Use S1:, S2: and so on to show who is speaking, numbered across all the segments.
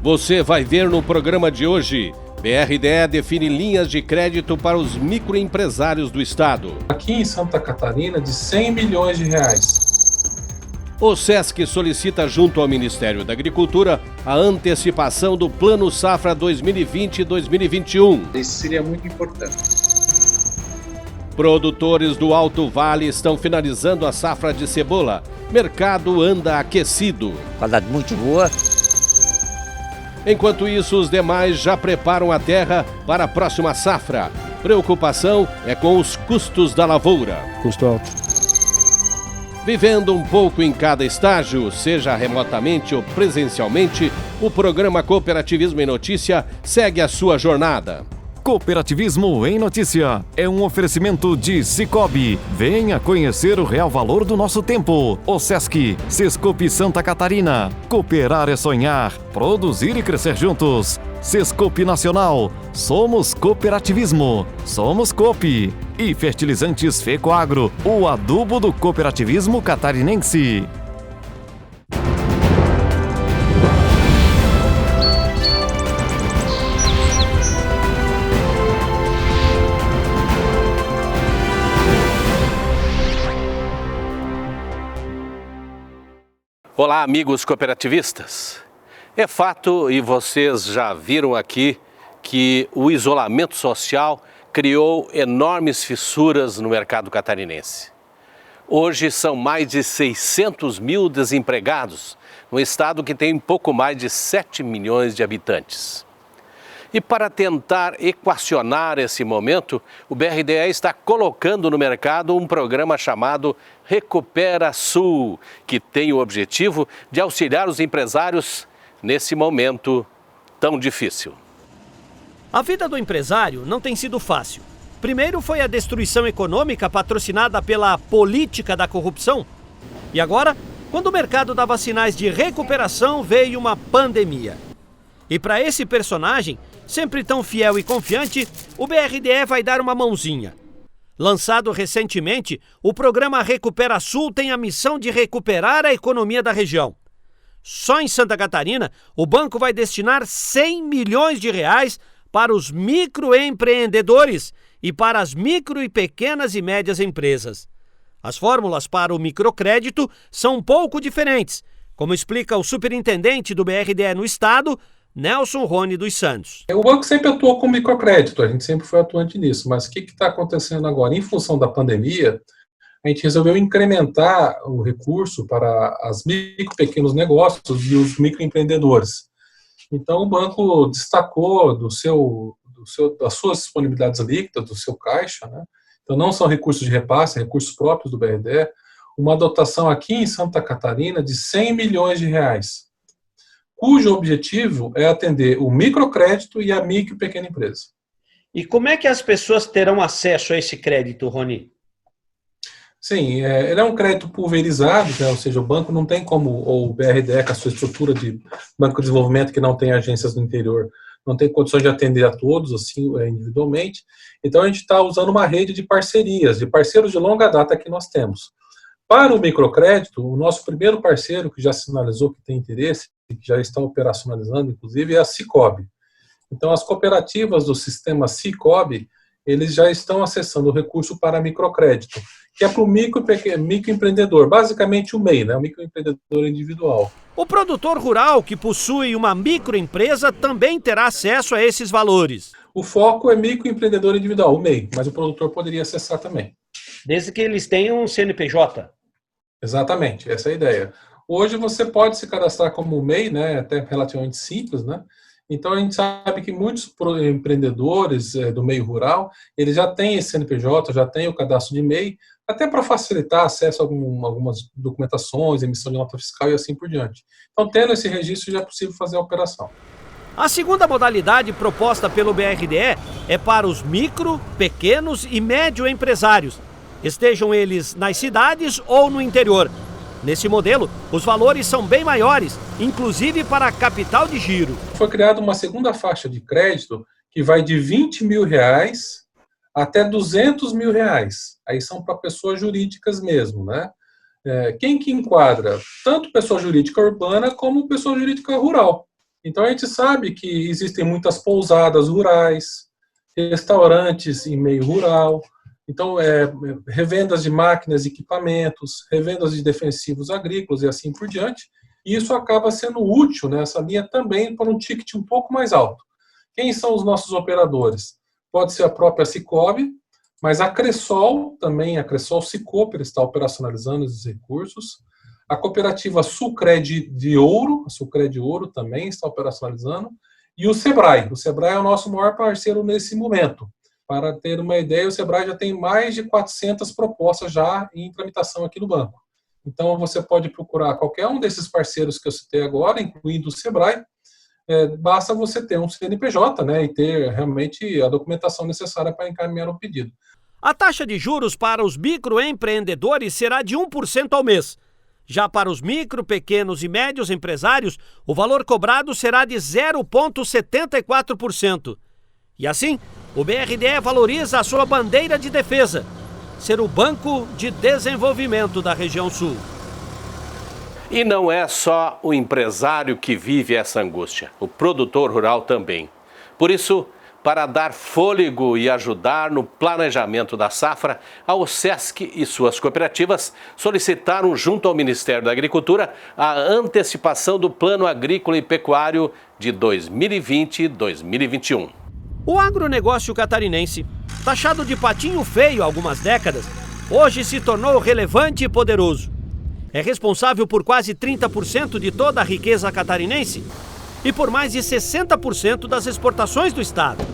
S1: Você vai ver no programa de hoje. BRDE define linhas de crédito para os microempresários do estado.
S2: Aqui em Santa Catarina, de 100 milhões de reais.
S1: O SESC solicita junto ao Ministério da Agricultura a antecipação do Plano Safra 2020-2021.
S2: Isso seria muito importante.
S1: Produtores do Alto Vale estão finalizando a safra de cebola. Mercado anda aquecido.
S3: Qualidade muito boa.
S1: Enquanto isso, os demais já preparam a terra para a próxima safra. Preocupação é com os custos da lavoura.
S4: Custo alto.
S1: Vivendo um pouco em cada estágio, seja remotamente ou presencialmente, o programa Cooperativismo em Notícia segue a sua jornada.
S5: Cooperativismo em Notícia é um oferecimento de Sicoob. Venha conhecer o real valor do nosso tempo. O SESC, Sescope Santa Catarina. Cooperar é sonhar, produzir e crescer juntos. Sescope Nacional. Somos cooperativismo. Somos Coop. E Fertilizantes Fecoagro, o adubo do cooperativismo catarinense.
S1: Olá, amigos cooperativistas. É fato, e vocês já viram aqui, que o isolamento social criou enormes fissuras no mercado catarinense. Hoje são mais de 600 mil desempregados, no estado que tem pouco mais de 7 milhões de habitantes. E para tentar equacionar esse momento, o BRDE está colocando no mercado um programa chamado Recupera Sul, que tem o objetivo de auxiliar os empresários nesse momento tão difícil.
S6: A vida do empresário não tem sido fácil. Primeiro foi a destruição econômica patrocinada pela política da corrupção. E agora, quando o mercado dava sinais de recuperação, veio uma pandemia. E para esse personagem, sempre tão fiel e confiante, o BRDE vai dar uma mãozinha. Lançado recentemente, o programa Recupera Sul tem a missão de recuperar a economia da região. Só em Santa Catarina, o banco vai destinar 100 milhões de reais para os microempreendedores e para as micro e pequenas e médias empresas. As fórmulas para o microcrédito são um pouco diferentes, como explica o superintendente do BRDE no estado, Nelson Rony dos Santos.
S2: O banco sempre atuou com microcrédito, a gente sempre foi atuante nisso, mas o que está acontecendo agora? Em função da pandemia, a gente resolveu incrementar o recurso para as micro e pequenos negócios e os microempreendedores. Então, o banco destacou das suas disponibilidades líquidas, do seu caixa, né? Então não são recursos de repasse, recursos próprios do BRDE, uma dotação aqui em Santa Catarina de 100 milhões de reais, cujo objetivo é atender o microcrédito e a micro e pequena empresa.
S6: E como é que as pessoas terão acesso a esse crédito, Rony?
S2: Sim, ele é um crédito pulverizado, né? Ou seja, o banco não tem como, ou o BRDE, com a sua estrutura de banco de desenvolvimento que não tem agências no interior, não tem condições de atender a todos, assim, individualmente. Então, a gente está usando uma rede de parcerias, de parceiros de longa data que nós temos. Para o microcrédito, o nosso primeiro parceiro, que já sinalizou que tem interesse, e que já está operacionalizando, inclusive, é a Sicoob. Então, as cooperativas do sistema Sicoob, eles já estão acessando o recurso para microcrédito, que é para o microempreendedor, basicamente o MEI, né, o microempreendedor individual.
S6: O produtor rural que possui uma microempresa também terá acesso a esses valores.
S2: O foco é microempreendedor individual, o MEI, mas o produtor poderia acessar também.
S6: Desde que eles tenham um CNPJ.
S2: Exatamente, essa é a ideia. Hoje você pode se cadastrar como MEI, né, até relativamente simples, né? Então a gente sabe que muitos empreendedores do meio rural, eles já têm esse CNPJ, já têm o cadastro de MEI, até para facilitar acesso a algumas documentações, emissão de nota fiscal e assim por diante. Então, tendo esse registro, já é possível fazer a operação.
S6: A segunda modalidade proposta pelo BRDE é para os micro, pequenos e médio empresários, estejam eles nas cidades ou no interior. Nesse modelo, os valores são bem maiores, inclusive para a capital de giro.
S2: Foi criada uma segunda faixa de crédito que vai de R$20 mil até R$200 mil. Aí são para pessoas jurídicas mesmo, né? Quem que enquadra? Tanto pessoa jurídica urbana como pessoa jurídica rural. Então a gente sabe que existem muitas pousadas rurais, restaurantes em meio rural, então revendas de máquinas e equipamentos, revendas de defensivos agrícolas e assim por diante, e isso acaba sendo útil nessa linha também para um ticket um pouco mais alto. Quem são os nossos operadores? Pode ser a própria Sicobi, mas a Cressol também, a Cressol Sicopi está operacionalizando esses recursos. A cooperativa Sulcred de Ouro, a Sulcred Ouro também está operacionalizando. E o Sebrae. O Sebrae é o nosso maior parceiro nesse momento. Para ter uma ideia, o Sebrae já tem mais de 400 propostas já em tramitação aqui no banco. Então, você pode procurar qualquer um desses parceiros que eu citei agora, incluindo o Sebrae. Basta você ter um CNPJ, né, e ter realmente a documentação necessária para encaminhar o pedido.
S6: A taxa de juros para os microempreendedores será de 1% ao mês. Já para os micro, pequenos e médios empresários, o valor cobrado será de 0,74%. E assim, o BRDE valoriza a sua bandeira de defesa, ser o Banco de Desenvolvimento da região sul.
S1: E não é só o empresário que vive essa angústia, o produtor rural também. Por isso, para dar fôlego e ajudar no planejamento da safra, a OSESC e suas cooperativas solicitaram junto ao Ministério da Agricultura a antecipação do Plano Agrícola e Pecuário de 2020 e 2021.
S6: O agronegócio catarinense, taxado de patinho feio há algumas décadas, hoje se tornou relevante e poderoso. É responsável por quase 30% de toda a riqueza catarinense e por mais de 60% das exportações do estado.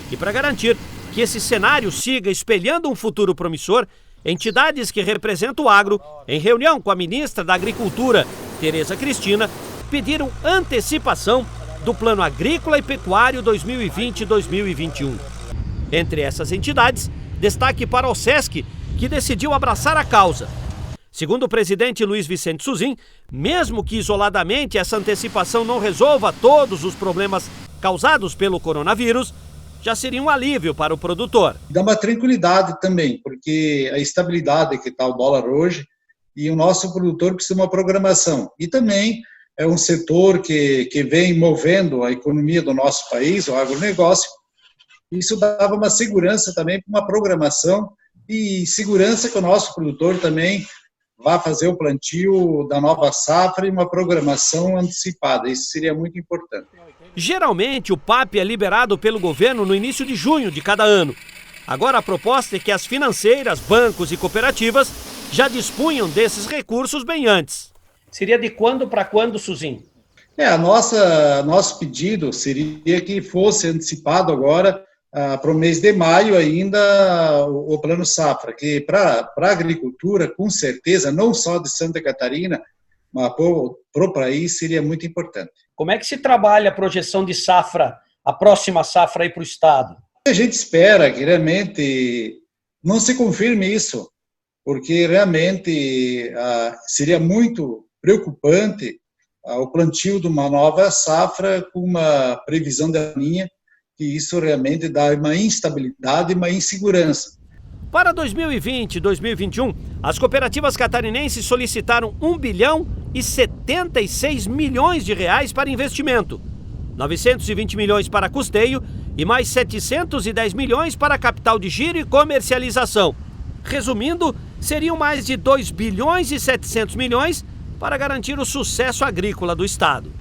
S6: E para garantir que esse cenário siga espelhando um futuro promissor, entidades que representam o agro, em reunião com a ministra da Agricultura, Tereza Cristina, pediram antecipação do Plano Agrícola e Pecuário 2020-2021. Entre essas entidades, destaque para o SESC, que decidiu abraçar a causa. Segundo o presidente Luiz Vicente Suzin, mesmo que isoladamente essa antecipação não resolva todos os problemas causados pelo coronavírus, já seria um alívio para o produtor.
S3: Dá uma tranquilidade também, porque a estabilidade que está o dólar hoje e o nosso produtor precisa de uma programação. E também é um setor que vem movendo a economia do nosso país, o agronegócio. Isso dava uma segurança também para uma programação e segurança que o nosso produtor também vai fazer o plantio da nova safra e uma programação antecipada. Isso seria muito importante.
S6: Geralmente, o PAP é liberado pelo governo no início de junho de cada ano. Agora, a proposta é que as financeiras, bancos e cooperativas já dispunham desses recursos bem antes. Seria de quando para quando, Suzin?
S3: Nosso pedido seria que fosse antecipado agora para o mês de maio ainda o Plano Safra, que para a agricultura, com certeza, não só de Santa Catarina, mas para o país seria muito importante.
S6: Como é que se trabalha a projeção de safra, a próxima safra aí para o Estado?
S3: A gente espera que realmente não se confirme isso, porque realmente seria muito preocupante o plantio de uma nova safra com uma previsão da linha, que isso realmente dá uma instabilidade e uma insegurança.
S6: Para 2020 e 2021, as cooperativas catarinenses solicitaram 1 bilhão e 76 milhões de reais para investimento, 920 milhões para custeio e mais 710 milhões para capital de giro e comercialização. Resumindo, seriam mais de 2 bilhões e 700 milhões para garantir o sucesso agrícola do estado.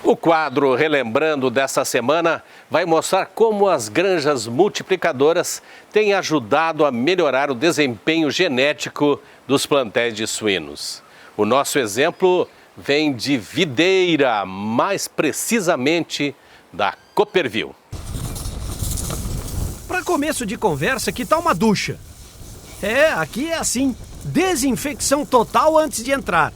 S1: O quadro Relembrando dessa semana vai mostrar como as granjas multiplicadoras têm ajudado a melhorar o desempenho genético dos plantéis de suínos. O nosso exemplo vem de Videira, mais precisamente da Cooperville.
S6: Para começo de conversa, que tal uma ducha? Aqui é assim, desinfecção total antes de entrar.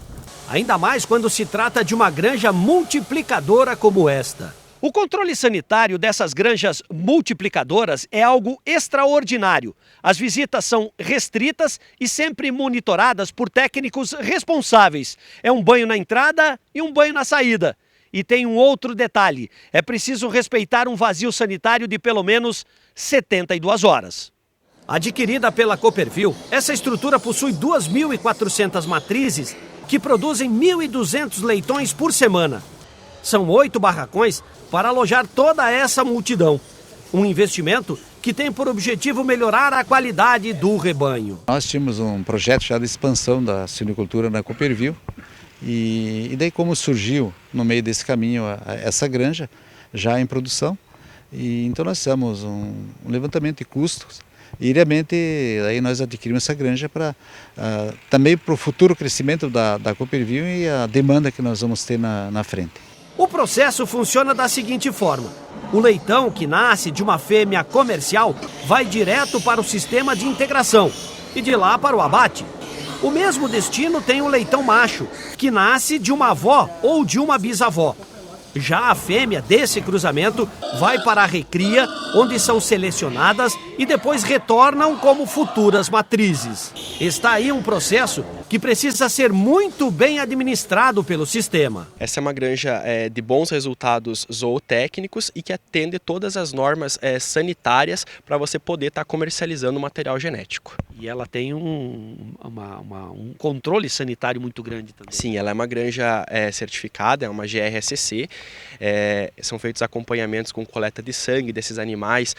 S6: Ainda mais quando se trata de uma granja multiplicadora como esta. O controle sanitário dessas granjas multiplicadoras é algo extraordinário. As visitas são restritas e sempre monitoradas por técnicos responsáveis. É um banho na entrada e um banho na saída. E tem um outro detalhe, é preciso respeitar um vazio sanitário de pelo menos 72 horas. Adquirida pela Cooperville, essa estrutura possui 2.400 matrizes que produzem 1.200 leitões por semana. São 8 barracões para alojar toda essa multidão. Um investimento que tem por objetivo melhorar a qualidade do rebanho.
S4: Nós tínhamos um projeto já de expansão da suinocultura na Cooperville e daí como surgiu no meio desse caminho essa granja já em produção, e então nós fizemos um levantamento de custos e realmente aí nós adquirimos essa granja para também para o futuro crescimento da Cooperville e a demanda que nós vamos ter na frente.
S6: O processo funciona da seguinte forma. O leitão que nasce de uma fêmea comercial vai direto para o sistema de integração e de lá para o abate. O mesmo destino tem o leitão macho, que nasce de uma avó ou de uma bisavó. Já a fêmea desse cruzamento vai para a recria, onde são selecionadas e depois retornam como futuras matrizes. Está aí um processo que precisa ser muito bem administrado pelo sistema.
S7: Essa é uma granja de bons resultados zootécnicos e que atende todas as normas sanitárias para você poder estar comercializando material genético.
S6: E ela tem um controle sanitário muito grande também.
S7: Sim, ela é uma granja certificada, é uma GRSC. São feitos acompanhamentos com coleta de sangue desses animais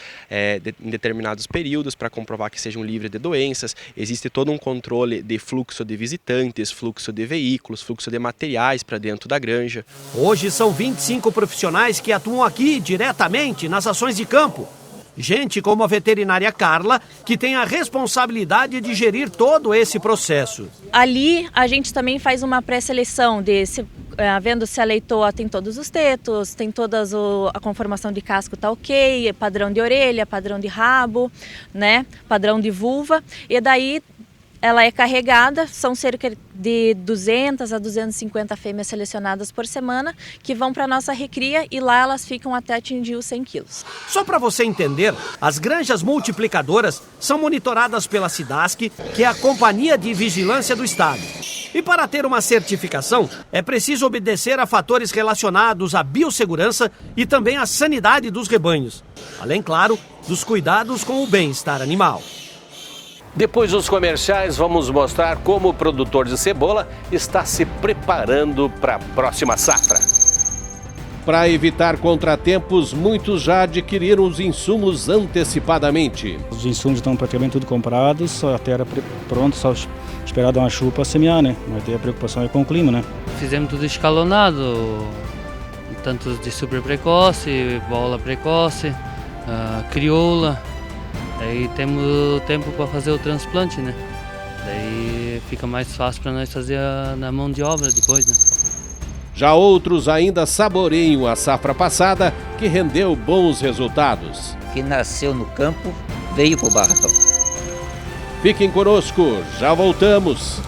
S7: em determinados períodos para comprovar que sejam livres de doenças. Existe todo um controle de fluxo de visitantes, fluxo de veículos, fluxo de materiais para dentro da granja.
S6: Hoje são 25 profissionais que atuam aqui diretamente nas ações de campo. Gente como a veterinária Carla, que tem a responsabilidade de gerir todo esse processo.
S8: Ali a gente também faz uma pré-seleção, vendo se a leitoa tem todos os tetos, tem toda a conformação de casco tá ok, padrão de orelha, padrão de rabo, né, padrão de vulva, e daí ela é carregada, são cerca de 200 a 250 fêmeas selecionadas por semana que vão para a nossa recria e lá elas ficam até atingir os 100 quilos.
S6: Só para você entender, as granjas multiplicadoras são monitoradas pela SIDASC, que é a Companhia de Vigilância do Estado. E para ter uma certificação, é preciso obedecer a fatores relacionados à biossegurança e também à sanidade dos rebanhos. Além, claro, dos cuidados com o bem-estar animal.
S1: Depois dos comerciais, vamos mostrar como o produtor de cebola está se preparando para a próxima safra. Para evitar contratempos, muitos já adquiriram os insumos antecipadamente.
S9: Os insumos estão praticamente tudo comprados, a terra pronta, só esperar dar uma chuva para semear, né? Mas a preocupação é com o clima, né?
S10: Fizemos tudo escalonado, tanto de super precoce, bola precoce, crioula. Daí temos tempo para fazer o transplante, né? Daí fica mais fácil para nós fazer na mão de obra depois, né?
S1: Já outros ainda saboreiam a safra passada, que rendeu bons resultados.
S11: Quem nasceu no campo veio para o barracão.
S1: Fiquem conosco, já voltamos.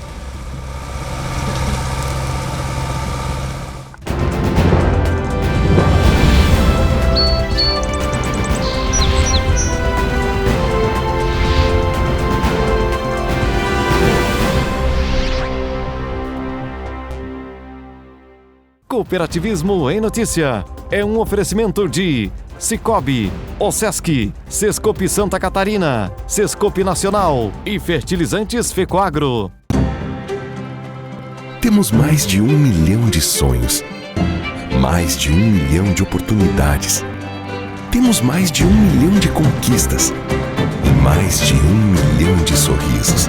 S5: Cooperativismo em Notícia é um oferecimento de Cicobi, Osesc, Sescope Santa Catarina, Sescope Nacional e Fertilizantes Fecoagro.
S12: Temos mais de 1 milhão de sonhos, mais de 1 milhão de oportunidades. Temos mais de 1 milhão de conquistas e mais de 1 milhão de sorrisos.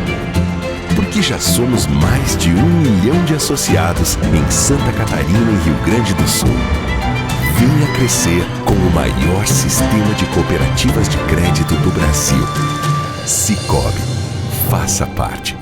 S12: Porque já somos mais de 1 milhão de associados em Santa Catarina e Rio Grande do Sul. Venha crescer com o maior sistema de cooperativas de crédito do Brasil. Cicobi, faça parte.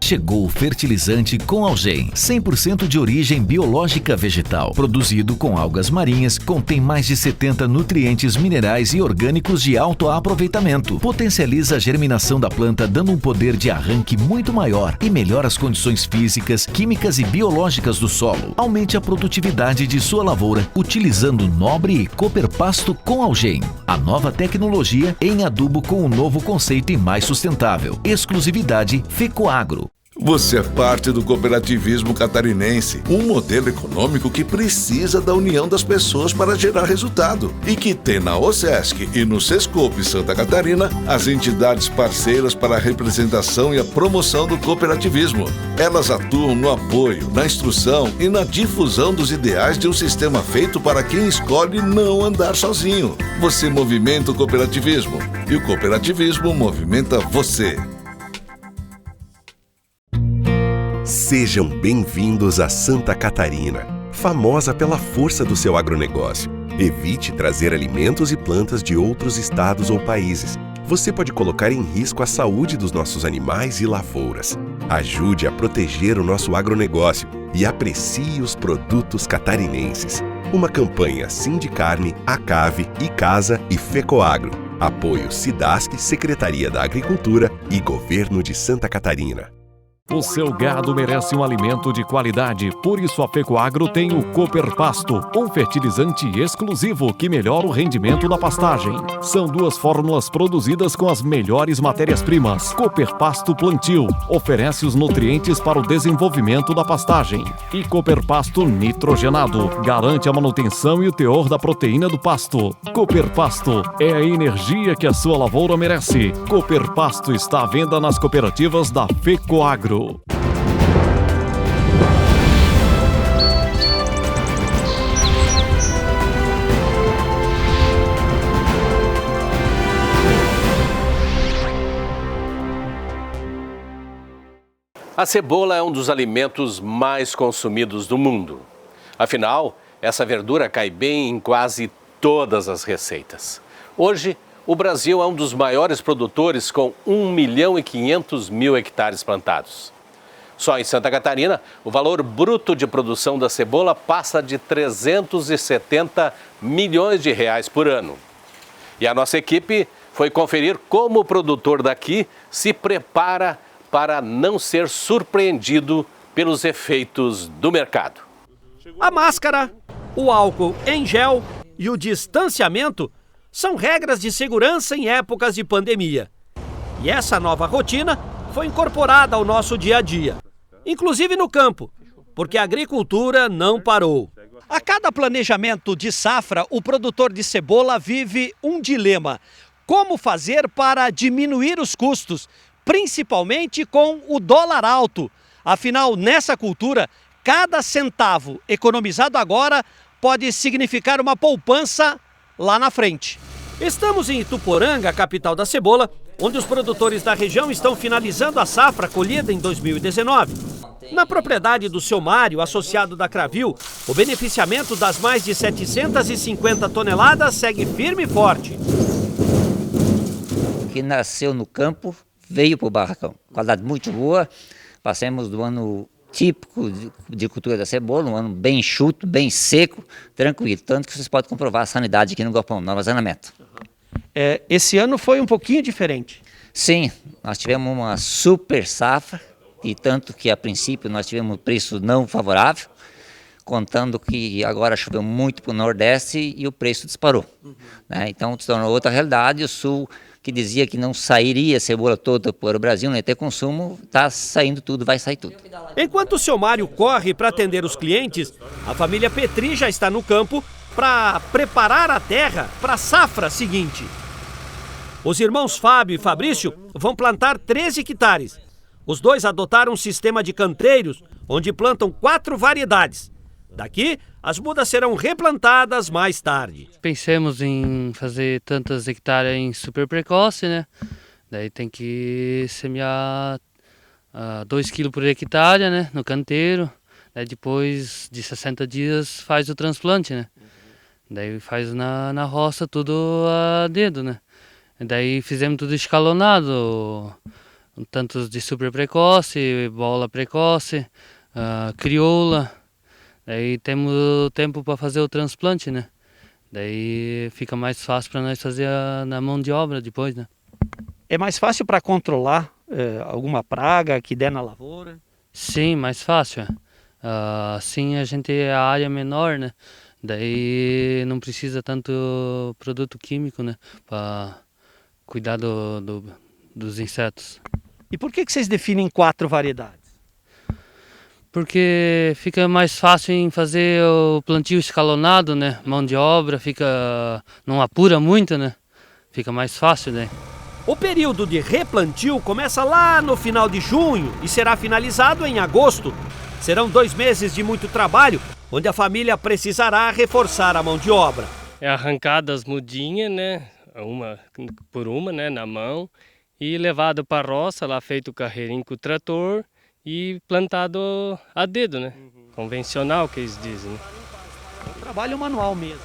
S13: Chegou o fertilizante com Algem, 100% de origem biológica vegetal, produzido com algas marinhas, contém mais de 70 nutrientes minerais e orgânicos de alto aproveitamento, potencializa a germinação da planta dando um poder de arranque muito maior e melhora as condições físicas, químicas e biológicas do solo. Aumente a produtividade de sua lavoura utilizando Nobre e Cooper Pasto com Algem, a nova tecnologia em adubo com um novo conceito e mais sustentável. Exclusividade Fecoagro.
S14: Você é parte do cooperativismo catarinense, um modelo econômico que precisa da união das pessoas para gerar resultado e que tem na OSESC e no Sescope Santa Catarina as entidades parceiras para a representação e a promoção do cooperativismo. Elas atuam no apoio, na instrução e na difusão dos ideais de um sistema feito para quem escolhe não andar sozinho. Você movimenta o cooperativismo e o cooperativismo movimenta você.
S12: Sejam bem-vindos a Santa Catarina, famosa pela força do seu agronegócio. Evite trazer alimentos e plantas de outros estados ou países. Você pode colocar em risco a saúde dos nossos animais e lavouras. Ajude a proteger o nosso agronegócio e aprecie os produtos catarinenses. Uma campanha Sindicarne, Acave, Icasa e Fecoagro. Apoio Cidasc, Secretaria da Agricultura e Governo de Santa Catarina.
S5: O seu gado merece um alimento de qualidade, por isso a Fecoagro tem o Cooper Pasto, um fertilizante exclusivo que melhora o rendimento da pastagem. São 2 fórmulas produzidas com as melhores matérias-primas. Cooper Pasto Plantio oferece os nutrientes para o desenvolvimento da pastagem. E Cooper Pasto Nitrogenado garante a manutenção e o teor da proteína do pasto. Cooper Pasto é a energia que a sua lavoura merece. Cooper Pasto está à venda nas cooperativas da Fecoagro.
S1: A cebola é um dos alimentos mais consumidos do mundo. Afinal, essa verdura cai bem em quase todas as receitas. Hoje, o Brasil é um dos maiores produtores com 1.500.000 hectares plantados. Só em Santa Catarina, o valor bruto de produção da cebola passa de 370 milhões de reais por ano. E a nossa equipe foi conferir como o produtor daqui se prepara para não ser surpreendido pelos efeitos do mercado.
S6: A máscara, o álcool em gel e o distanciamento são regras de segurança em épocas de pandemia. E essa nova rotina foi incorporada ao nosso dia a dia, inclusive no campo, porque a agricultura não parou. A cada planejamento de safra, o produtor de cebola vive um dilema: como fazer para diminuir os custos, principalmente com o dólar alto. Afinal, nessa cultura, cada centavo economizado agora pode significar uma poupança lá na frente. Estamos em Ituporanga, capital da cebola, onde os produtores da região estão finalizando a safra colhida em 2019. Na propriedade do seu Mário, associado da Cravil, o beneficiamento das mais de 750 toneladas segue firme e forte.
S11: Que nasceu no campo, veio para o barracão. Qualidade muito boa, passamos do ano típico de cultura da cebola, um ano bem enxuto, bem seco, tranquilo. Tanto que vocês podem comprovar a sanidade aqui no galpão, no armazenamento.
S6: Esse ano foi um pouquinho diferente.
S11: Sim, nós tivemos uma super safra, e tanto que a princípio nós tivemos um preço não favorável, contando que agora choveu muito para o Nordeste e o preço disparou. Né? Então se tornou outra realidade. O Sul, que dizia que não sairia a cebola toda para o Brasil, não ia ter consumo, está saindo tudo, vai sair tudo.
S6: Enquanto o seu Mário corre para atender os clientes, a família Petri já está no campo para preparar a terra para a safra seguinte. Os irmãos Fábio e Fabrício vão plantar 13 hectares. Os dois adotaram um sistema de canteiros, onde plantam 4 variedades. Daqui, as mudas serão replantadas mais tarde.
S10: Pensamos em fazer tantas hectares em super precoce, né? Daí tem que semear 2 kg por hectare, né? No canteiro. Daí depois de 60 dias faz o transplante, né? Daí faz na roça tudo a dedo, né? Daí fizemos tudo escalonado. Tantos de super precoce, bola precoce, crioula. Daí temos tempo para fazer o transplante, né? Daí fica mais fácil para nós fazer na mão de obra depois, né?
S6: É mais fácil para controlar alguma praga que der na lavoura?
S10: Sim, mais fácil. Assim a gente é a área menor, né? Daí não precisa tanto produto químico, né? Para cuidar dos insetos.
S6: E por que vocês definem 4 variedades?
S10: Porque fica mais fácil em fazer o plantio escalonado, né? Mão de obra não apura muito, né? Fica mais fácil, né?
S6: O período de replantio começa lá no final de junho e será finalizado em agosto. Serão 2 meses de muito trabalho, onde a família precisará reforçar a mão de obra.
S15: É arrancada as mudinhas, né? Uma por uma, né? Na mão. E levado para a roça, lá feito o carreirinho com o trator e plantado a dedo, né? Convencional, que eles dizem, né?
S6: Trabalho manual mesmo.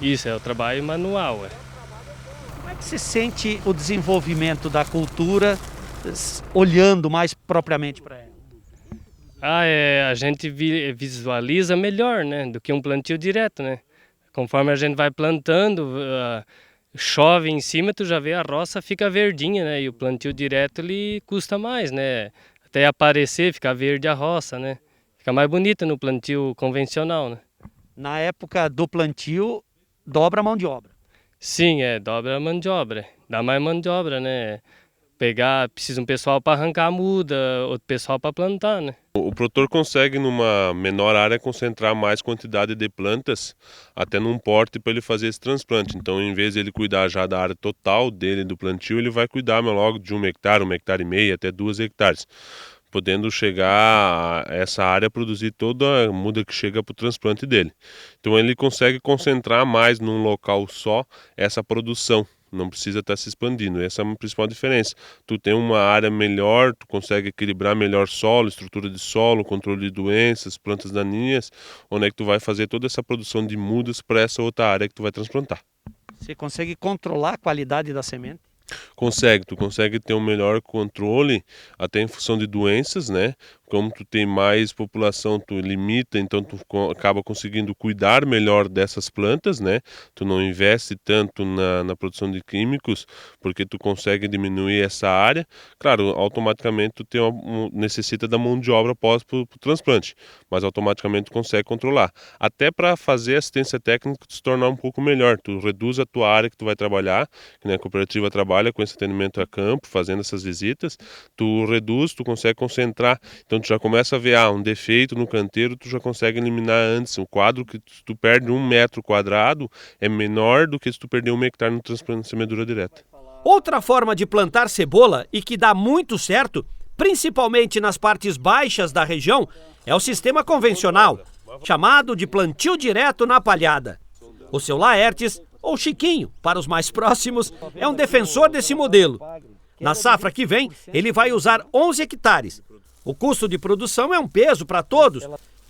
S15: Isso, é o trabalho manual, é.
S6: Como é que você sente o desenvolvimento da cultura olhando mais propriamente para ela?
S15: A gente visualiza melhor, né? Do que um plantio direto, né? Conforme a gente vai plantando, chove em cima, tu já vê a roça fica verdinha, né? E o plantio direto ele custa mais, né? Até aparecer, ficar verde a roça, né? Fica mais bonita no plantio convencional, né?
S6: Na época do plantio, dobra a mão de obra.
S15: Sim, dobra a mão de obra. Dá mais mão de obra, né? Precisa um pessoal para arrancar a muda, outro pessoal para plantar, né?
S16: O produtor consegue, numa menor área, concentrar mais quantidade de plantas até num porte para ele fazer esse transplante. Então, em vez de ele cuidar já da área total dele do plantio, ele vai cuidar logo de 1 hectare, 1,5 hectares, até 2 hectares. Podendo chegar a essa área a produzir toda a muda que chega para o transplante dele. Então, ele consegue concentrar mais num local só essa produção. Não precisa estar se expandindo, essa é a principal diferença. Tu tem uma área melhor, tu consegue equilibrar melhor solo, estrutura de solo, controle de doenças, plantas daninhas, onde é que tu vai fazer toda essa produção de mudas para essa outra área que tu vai transplantar.
S6: Você consegue controlar a qualidade da semente?
S16: Tu consegue ter um melhor controle até em função de doenças, né? Como tu tem mais população, tu limita, então tu acaba conseguindo cuidar melhor dessas plantas, né? Tu não investe tanto na produção de químicos, porque tu consegue diminuir essa área. Claro, automaticamente tu necessita da mão de obra após o transplante, mas automaticamente tu consegue controlar. Até para fazer assistência técnica se tornar um pouco melhor. Tu reduz a tua área que tu vai trabalhar, que a cooperativa trabalha com esse atendimento a campo, fazendo essas visitas, tu reduz, tu consegue concentrar. Então tu já começa a ver um defeito no canteiro, tu já consegue eliminar antes. O quadro que tu perde 1 metro quadrado é menor do que se tu perder 1 hectare no transplante de semeadura direta.
S6: Outra forma de plantar cebola e que dá muito certo, principalmente nas partes baixas da região, é o sistema convencional, chamado de plantio direto na palhada. O seu Laertes, ou Chiquinho, para os mais próximos, é um defensor desse modelo. Na safra que vem, ele vai usar 11 hectares. O custo de produção é um peso para todos,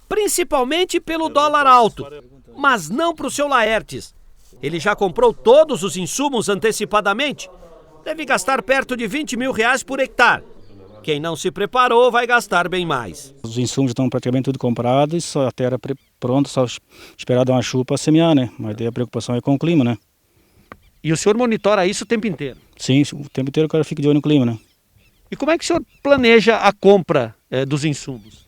S6: principalmente pelo dólar alto, mas não para o seu Laertes. Ele já comprou todos os insumos antecipadamente. Deve gastar perto de 20 mil reais por hectare. Quem não se preparou vai gastar bem mais.
S9: Os insumos estão praticamente tudo comprados, só a terra pronta, só esperar dar uma chuva para semear, né? Mas daí a preocupação é com o clima, né?
S6: E o senhor monitora isso o tempo inteiro?
S9: Sim, o tempo inteiro o cara fica de olho no clima, né?
S6: E como é que o senhor planeja a compra dos insumos?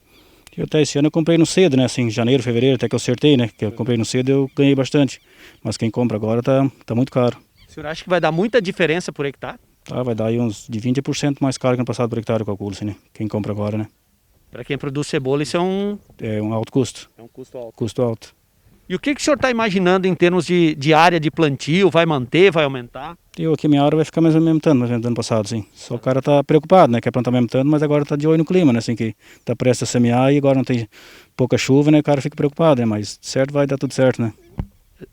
S9: Até esse ano eu comprei no cedo, né? Assim, janeiro, fevereiro, até que eu acertei, né? Que eu comprei no cedo eu ganhei bastante. Mas quem compra agora tá muito caro.
S6: O senhor acha que vai dar muita diferença por hectare?
S9: Vai dar aí uns de 20% mais caro que no passado por hectare, eu calculo, assim, né? Quem compra agora, né?
S6: Para quem produz cebola, isso é
S9: um alto custo.
S6: É um custo alto.
S9: Custo alto.
S6: E o que o senhor está imaginando em termos de área de plantio? Vai manter, vai aumentar?
S9: Eu aqui minha área vai ficar mais ou menos tanto, mais ou menos do ano passado, sim. Só o cara tá preocupado, né? Quer plantar mesmo tanto, mas agora tá de olho no clima, né? Assim, que tá prestes a semear e agora não tem pouca chuva, né? O cara fica preocupado, né? Mas certo vai dar tudo certo, né?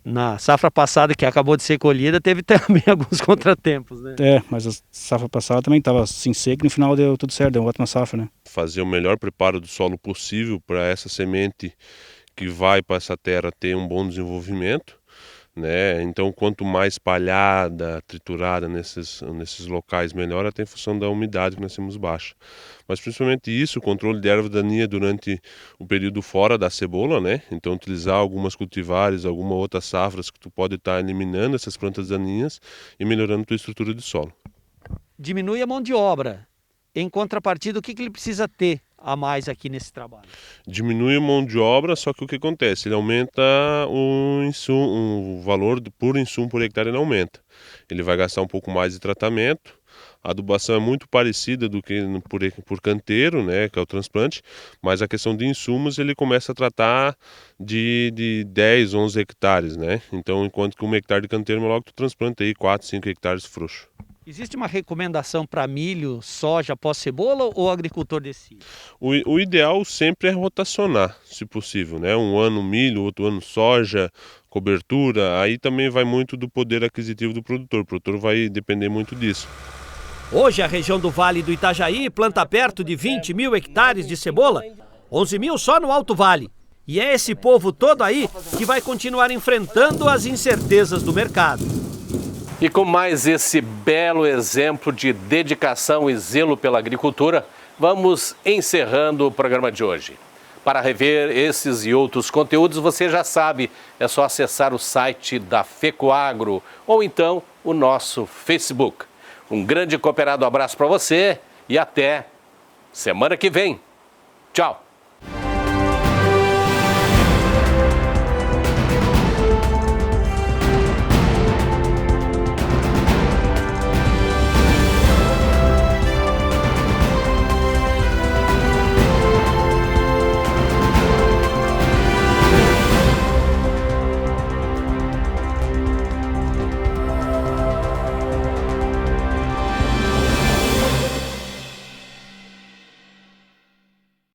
S6: Na safra passada, que acabou de ser colhida, teve também alguns contratempos, né?
S9: Mas a safra passada também estava assim seco e no final deu tudo certo, deu uma ótima safra, né?
S16: Fazer o melhor preparo do solo possível para essa semente que vai para essa terra ter um bom desenvolvimento, né? Então, quanto mais palhada, triturada nesses locais, melhor, até em função da umidade que nós temos baixa. Mas principalmente isso, o controle de erva daninha durante o período fora da cebola, né? Então, utilizar algumas cultivares, alguma outras safras que tu pode estar eliminando essas plantas daninhas e melhorando a tua estrutura de solo.
S6: Diminui a mão de obra. Em contrapartida, o que ele precisa ter a mais aqui nesse trabalho?
S16: Diminui a mão de obra, só que o que acontece? Ele aumenta o valor por insumo por hectare, ele aumenta. Ele vai gastar um pouco mais de tratamento, A adubação é muito parecida do que por canteiro, né, que é o transplante, mas a questão de insumos ele começa a tratar de 10, 11 hectares, né? Então, enquanto que 1 hectare de canteiro, logo tu transplanta aí 4, 5 hectares frouxo.
S6: Existe uma recomendação para milho, soja pós-cebola ou o agricultor decide?
S16: O ideal sempre é rotacionar, se possível, né? Um ano milho, outro ano soja, cobertura, aí também vai muito do poder aquisitivo do produtor. O produtor vai depender muito disso.
S6: Hoje a região do Vale do Itajaí planta perto de 20 mil hectares de cebola, 11 mil só no Alto Vale. E é esse povo todo aí que vai continuar enfrentando as incertezas do mercado.
S1: E com mais esse belo exemplo de dedicação e zelo pela agricultura, vamos encerrando o programa de hoje. Para rever esses e outros conteúdos, você já sabe, é só acessar o site da FECOAGRO ou então o nosso Facebook. Um grande e cooperado abraço para você e até semana que vem. Tchau!